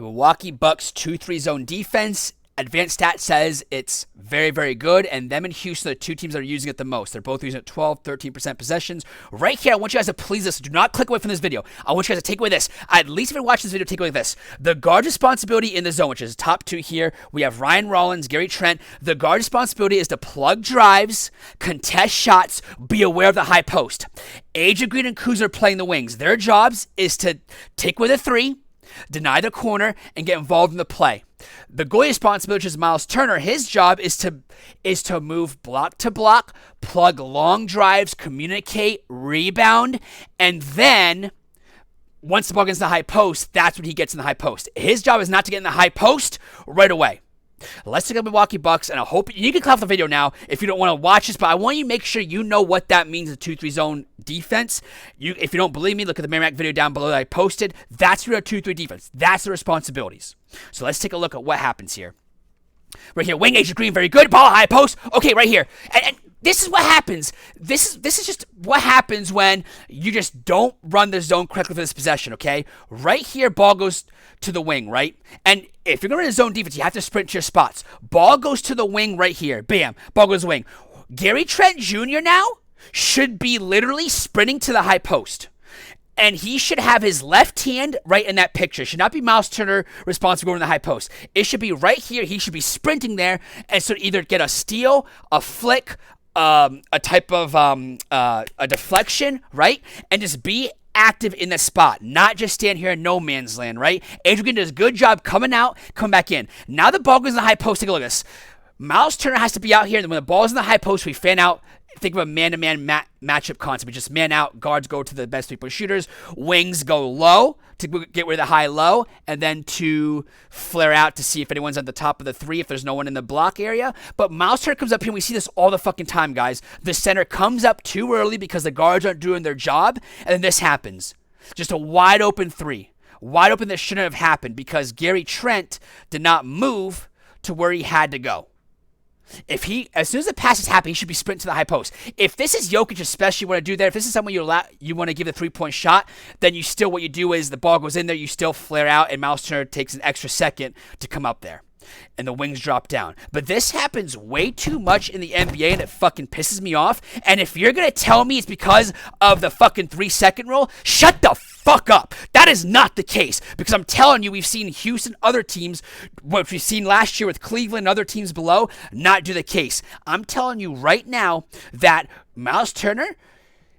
The Milwaukee Bucks 2-3 zone defense, advanced stat says it's very, very good, and them and Houston are the two teams that are using it the most. They're both using it 12, 13% possessions. Right here, I want you guys to please listen. Do not click away from this video. I want you guys to take away this. At least if you're watching this video, take away this. The guard responsibility in the zone, which is top two here. We have Ryan Rollins, Gary Trent. The guard responsibility is to plug drives, contest shots, be aware of the high post. Adrian Green and Kuzma are playing the wings. Their jobs is to take away the three, deny the corner, and get involved in the play. The goalie responsibility, which is Miles Turner, his job is to move block to block, plug long drives, communicate, rebound, and then once the ball gets in the high post, that's when he gets in the high post. His job is not to get in the high post right away. Let's take a Milwaukee Bucks, and I hope you can clap the video now if you don't want to watch this, but I want you to make sure you know what that means, the 2-3 zone defense. If you don't believe me, look at the Merrimack video down below that I posted. That's your 2-3 defense. That's the responsibilities. So let's take a look at what happens here. Right here, wing Adrian Green, very good. Ball high post. Okay, right here. And this is what happens. This is just what happens when you just don't run the zone correctly for this possession, okay? Right here, ball goes to the wing, right? And if you're going to run a zone defense, you have to sprint to your spots. Ball goes to the wing right here. Bam. Ball goes to the wing. Gary Trent Jr. now should be literally sprinting to the high post. And he should have his left hand right in that picture. It should not be Miles Turner responsible for going to the high post. It should be right here. He should be sprinting there and so either get a steal, a flick, a type of a deflection, right? And just be active in the spot, not just stand here in no man's land, right? Adrian does a good job coming out, coming back in. Now the ball goes in the high post. Take a look at this. Miles Turner has to be out here, and when the ball's in the high post, we fan out. Think of a man-to-man matchup concept. We just man out. Guards go to the best three-point shooters. Wings go low to get rid of the high-low, and then to flare out to see if anyone's at the top of the three, if there's no one in the block area. But Miles Turner comes up here, and we see this all the fucking time, guys. The center comes up too early because the guards aren't doing their job, and then this happens. Just a wide-open three. Wide open that shouldn't have happened because Gary Trent did not move to where he had to go. As soon as the pass is happening, he should be sprinting to the high post. If this is Jokic, especially want to do that, if this is someone you want to give the three-point shot, then what you do is the ball goes in there, you still flare out, and Miles Turner takes an extra second to come up there. And the wings drop down. But this happens way too much in the NBA, and it fucking pisses me off. And if you're going to tell me it's because of the fucking 3-second rule, shut the fuck up. That is not the case. Because I'm telling you, we've seen Houston, other teams, what we've seen last year with Cleveland and other teams below, not do the case. I'm telling you right now that Miles Turner,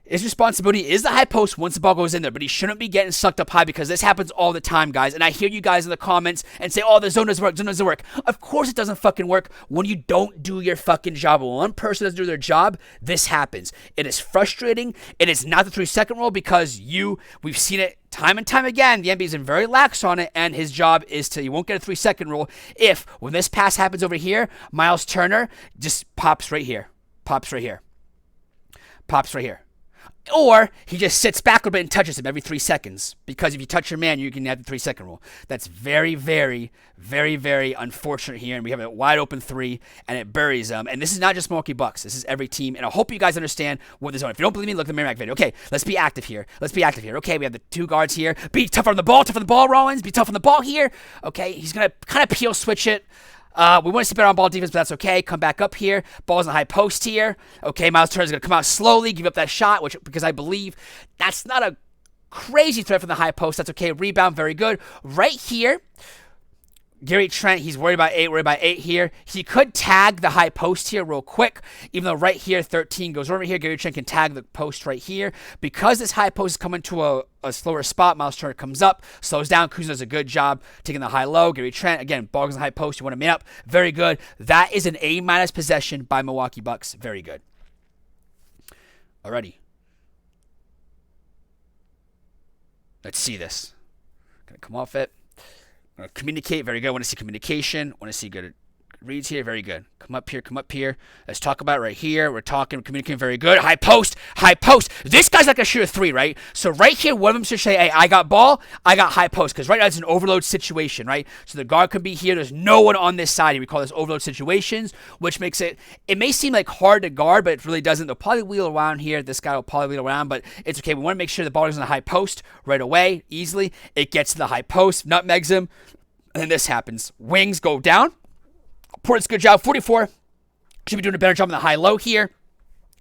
his responsibility is the high post once the ball goes in there, but he shouldn't be getting sucked up high because this happens all the time, guys. And I hear you guys in the comments and say, oh, the zone doesn't work, zone doesn't work. Of course it doesn't fucking work when you don't do your fucking job. When one person doesn't do their job, this happens. It is frustrating. It is not the 3-second rule because we've seen it time and time again. The NBA's been very lax on it, and his job is you won't get a 3-second rule if, when this pass happens over here, Miles Turner just pops right here. Pops right here. Pops right here. Or he just sits back a little bit and touches him every 3 seconds. Because if you touch your man, you can have the 3-second rule. That's very, very, very, very unfortunate here. And we have a wide open three, and it buries them. And this is not just Milwaukee Bucks. This is every team. And I hope you guys understand what this is. If you don't believe me, look at the Merrimack video. Okay, let's be active here. Okay, we have the two guards here. Be tough on the ball, Rollins. Be tough on the ball here. Okay, he's going to kind of peel switch it. We want to see better on ball defense, but that's okay. Come back up here. Ball's in the high post here. Okay, Miles Turner's going to come out slowly, give up that shot, because I believe that's not a crazy threat from the high post. That's okay. Rebound, very good. Right here, Gary Trent, he's worried about 8 here. He could tag the high post here real quick, even though right here, 13 goes over here. Gary Trent can tag the post right here. Because this high post is coming to a slower spot, Miles Turner comes up, slows down. Kuzma does a good job taking the high-low. Gary Trent, again, ball goes in the high post. You want to man up. Very good. That is an A- possession by Milwaukee Bucks. Very good. Alrighty. Let's see this. Gonna come off it. Communicate, very good. I want to see communication. I want to see good reads here, very good. Come up here. Let's talk about it right here. We're communicating, very good. High post. This guy's not going to shoot a three, right? So right here, one of them should say, hey, I got ball, I got high post, because right now it's an overload situation, right? So the guard could be here. There's no one on this side. We call this overload situations, which makes it may seem like hard to guard, but it really doesn't. They'll probably wheel around here. This guy will probably wheel around, but it's okay. We want to make sure the ball is in the high post right away, easily. It gets to the high post, nutmegs him. And then this happens. Wings go down. Port's good job. 44. Should be doing a better job on the high-low here.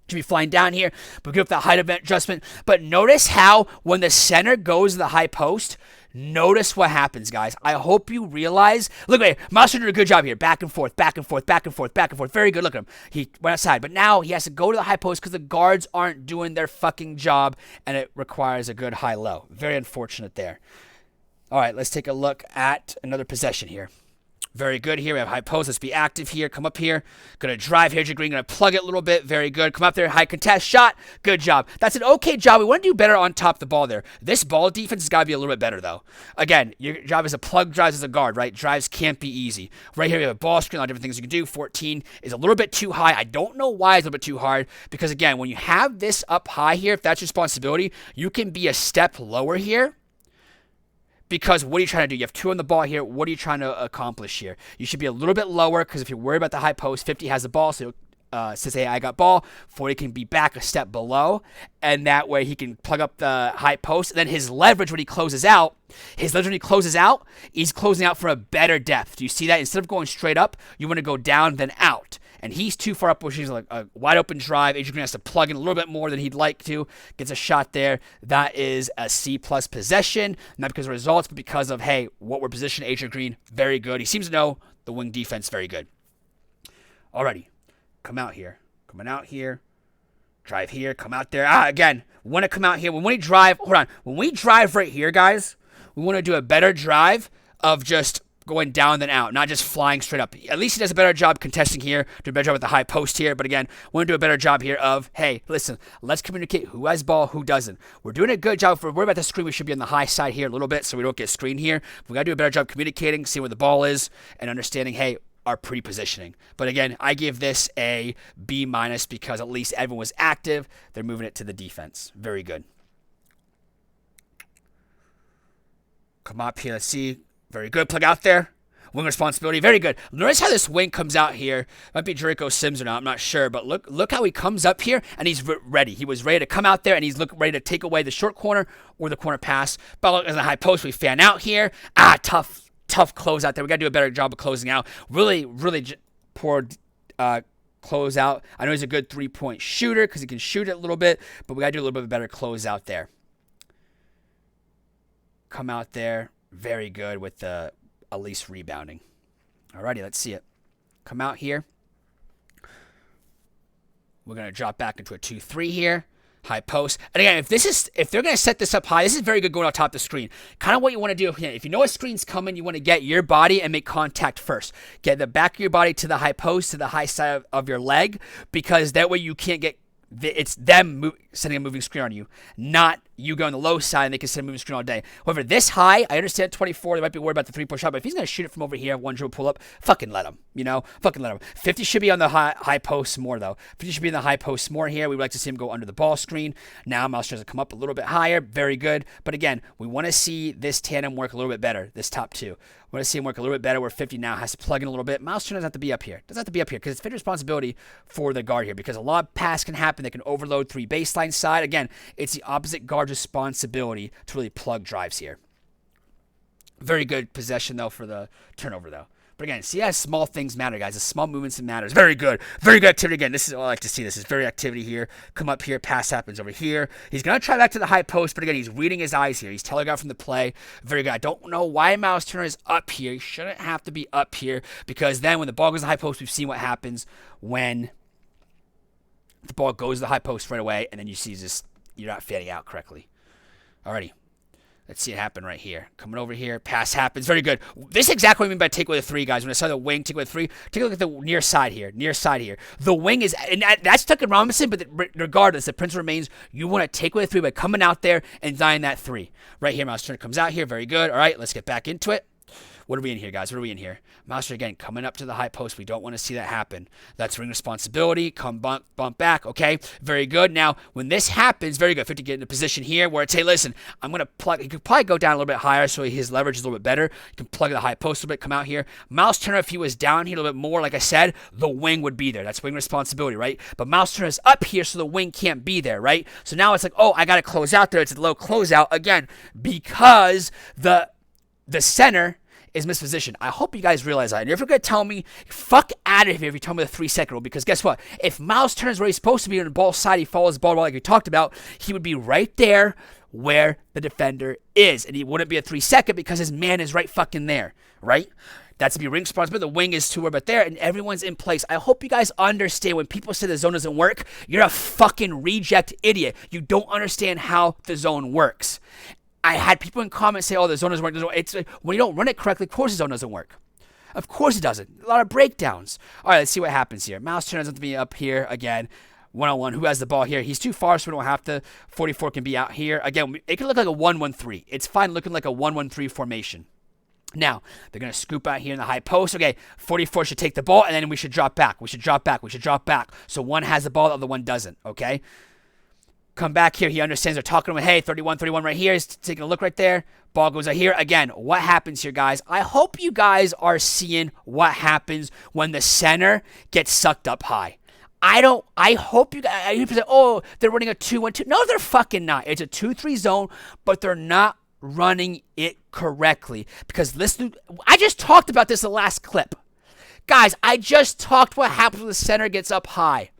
Should be flying down here, but give up that height event adjustment. But notice how when the center goes to the high post, notice what happens, guys. I hope you realize. Look at Miles Turner did a good job here. Back and forth, back and forth, back and forth, back and forth. Very good. Look at him. He went outside, but now he has to go to the high post because the guards aren't doing their fucking job, and it requires a good high-low. Very unfortunate there. All right, let's take a look at another possession here. Very good here. We have high post. Let's be active here. Come up here. Going to drive here. Green. Going to plug it a little bit. Very good. Come up there. High contest shot. Good job. That's an okay job. We want to do better on top of the ball there. This ball defense has got to be a little bit better, though. Again, your job is to plug drives as a guard, right? Drives can't be easy. Right here, we have a ball screen. A lot of different things you can do. 14 is a little bit too high. I don't know why it's a little bit too hard because, again, when you have this up high here, if that's your responsibility, you can be a step lower here. Because what are you trying to do? You have 2 on the ball here. What are you trying to accomplish here? You should be a little bit lower because if you're worried about the high post, 50 has the ball. So says, hey, I got ball. 40 can be back a step below. And that way he can plug up the high post. And then his leverage when he closes out, he's closing out for a better depth. Do you see that? Instead of going straight up, you want to go down then out. And he's too far up, which is like a wide open drive. Adrian Green has to plug in a little bit more than he'd like to. Gets a shot there. That is a C+ possession. Not because of results, but because of, hey, what we're positioned. Adrian Green, very good. He seems to know the wing defense, very good. Alrighty. Come out here. Coming out here. Drive here. Come out there. Again, want to come out here. When we drive, hold on. When we drive right here, guys, we want to do a better drive of just going down than out, not just flying straight up. At least he does a better job contesting here, do a better job with the high post here. But again, want to do a better job here of, hey, listen, let's communicate who has ball, who doesn't. We're doing a good job. If we're worried about the screen, we should be on the high side here a little bit so we don't get screened here. We got to do a better job communicating, seeing where the ball is, and understanding, hey, our pre-positioning. But again, I give this a B- because at least everyone was active. They're moving it to the defense. Very good. Come up here. Let's see. Very good. Plug out there. Wing responsibility. Very good. Notice how this wing comes out here. Might be Jericho Sims or not. I'm not sure. But look how he comes up here and he's ready. He was ready to come out there and he's ready to take away the short corner or the corner pass. Ball is a high post. We fan out here. Tough close out there. We got to do a better job of closing out. Really poor close out. I know he's a good 3-point shooter because he can shoot it a little bit. But we got to do a little bit of a better close out there. Come out there. Very good with the at least rebounding. Alrighty, let's see it. Come out here. We're going to drop back into a 2-3 here. High post. And again, if they're going to set this up high, this is very good going on top of the screen. Kind of what you want to do. If you know a screen's coming, you want to get your body and make contact first. Get the back of your body to the high post, to the high side of your leg, because that way you can't get, it's them sending a moving screen on you, not you go on the low side and they can send a moving screen all day. However, this high, I understand 24, they might be worried about the 3-point shot, but if he's going to shoot it from over here, one dribble pull up, fucking let him, fucking let him. 50 should be on the high post more, though. 50 should be in the high post more here. We would like to see him go under the ball screen. Now, Miles tries to come up a little bit higher. Very good. But again, we want to see this tandem work a little bit better, this top two. We want to see him work a little bit better where 50 now has to plug in a little bit. Miles Turner doesn't have to be up here. Doesn't have to be up here because it's 50 responsibility for the guard here because a lot of pass can happen. They can overload 3 baseline side. Again, it's the opposite guard's responsibility to really plug drives here. Very good possession, though, for the turnover, though. But again, see how small things matter, guys. The small movements that matters. Very good. Very good activity. Again, this is what I like to see. This is very activity here. Come up here. Pass happens over here. He's going to try back to the high post, but again, he's reading his eyes here. He's telegraphing the play. Very good. I don't know why Miles Turner is up here. He shouldn't have to be up here because then when the ball goes to the high post, we've seen what happens when the ball goes to the high post right away, and then you see just you're not fanning out correctly. Alrighty. Let's see it happen right here. Coming over here. Pass happens. Very good. This is exactly what I mean by take away the 3, guys. When I saw the wing take away the 3, take a look at the near side here. Near side here. The wing is, and that's Tucker Robinson, but regardless, the principle remains you want to take away the 3 by coming out there and dying that 3. Right here, Miles Turner comes out here. Very good. All right, let's get back into it. What are we in here, guys? What are we in here? Miles Turner, again, coming up to the high post. We don't want to see that happen. That's ring responsibility. Come bump back. Okay, very good. Now, when this happens, very good. 50 get in a position here where it's, hey, listen, I'm going to plug. He could probably go down a little bit higher so his leverage is a little bit better. You can plug the high post a little bit, come out here. Miles Turner, if he was down here a little bit more, like I said, the wing would be there. That's wing responsibility, right? But Miles Turner is up here, so the wing can't be there, right? So now it's like, oh, I got to close out there. It's a low closeout, again, because the center is mispositioned. I hope you guys realize that. And if you're going to tell me, fuck out of here if you tell me the 3-second rule. Because guess what? If Miles turns where he's supposed to be on the ball side, he follows the ball like we talked about, he would be right there where the defender is. And he wouldn't be a 3-second because his man is right fucking there, right? That's to be ring responsible. The wing is to where but there, and everyone's in place. I hope you guys understand when people say the zone doesn't work, you're a fucking reject idiot. You don't understand how the zone works. I had people in comments say, oh, the zone doesn't work. It's when you don't run it correctly, of course the zone doesn't work. Of course it doesn't. A lot of breakdowns. All right, let's see what happens here. Miles turns out to be up here again. One-on-one. Who has the ball here? He's too far, so we don't have to. 44 can be out here. Again, it can look like a 1-1-3. It's fine looking like a 1-1-3 formation. Now, they're going to scoop out here in the high post. Okay, 44 should take the ball, and then we should drop back. We should drop back. So one has the ball, the other one doesn't, okay? Come back here. He understands they're talking to him. Hey, 31 right here. He's taking a look right there. Ball goes out here. Again, what happens here, guys? I hope you guys are seeing what happens when the center gets sucked up high. I hope you guys, you say, oh, they're running a 2-1-2. No, they're fucking not. It's a 2-3 zone, but they're not running it correctly. Because listen, I just talked about this in the last clip. Guys, I just talked what happens when the center gets up high.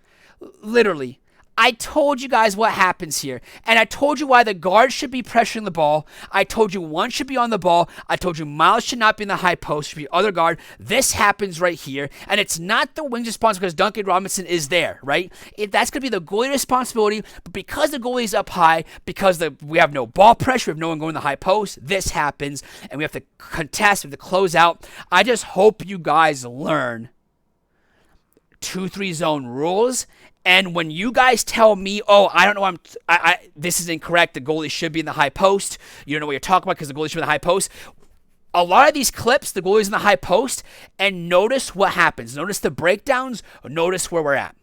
Literally. I told you guys what happens here. And I told you why the guard should be pressuring the ball. I told you one should be on the ball. I told you Miles should not be in the high post. Should be other guard. This happens right here. And it's not the wing's responsibility because Duncan Robinson is there, right? That's going to be the goalie responsibility. But because the goalie's up high, because we have no ball pressure, we have no one going to the high post, this happens. And we have to contest, we have to close out. I just hope you guys learn 2-3 zone rules. And when you guys tell me, oh, I don't know, this is incorrect, the goalie should be in the high post, you don't know what you're talking about because the goalie should be in the high post. A lot of these clips, the goalie's in the high post, and notice what happens. Notice the breakdowns, notice where we're at.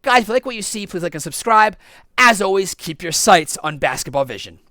Guys, if you like what you see, please like and subscribe. As always, keep your sights on Basketball Vision.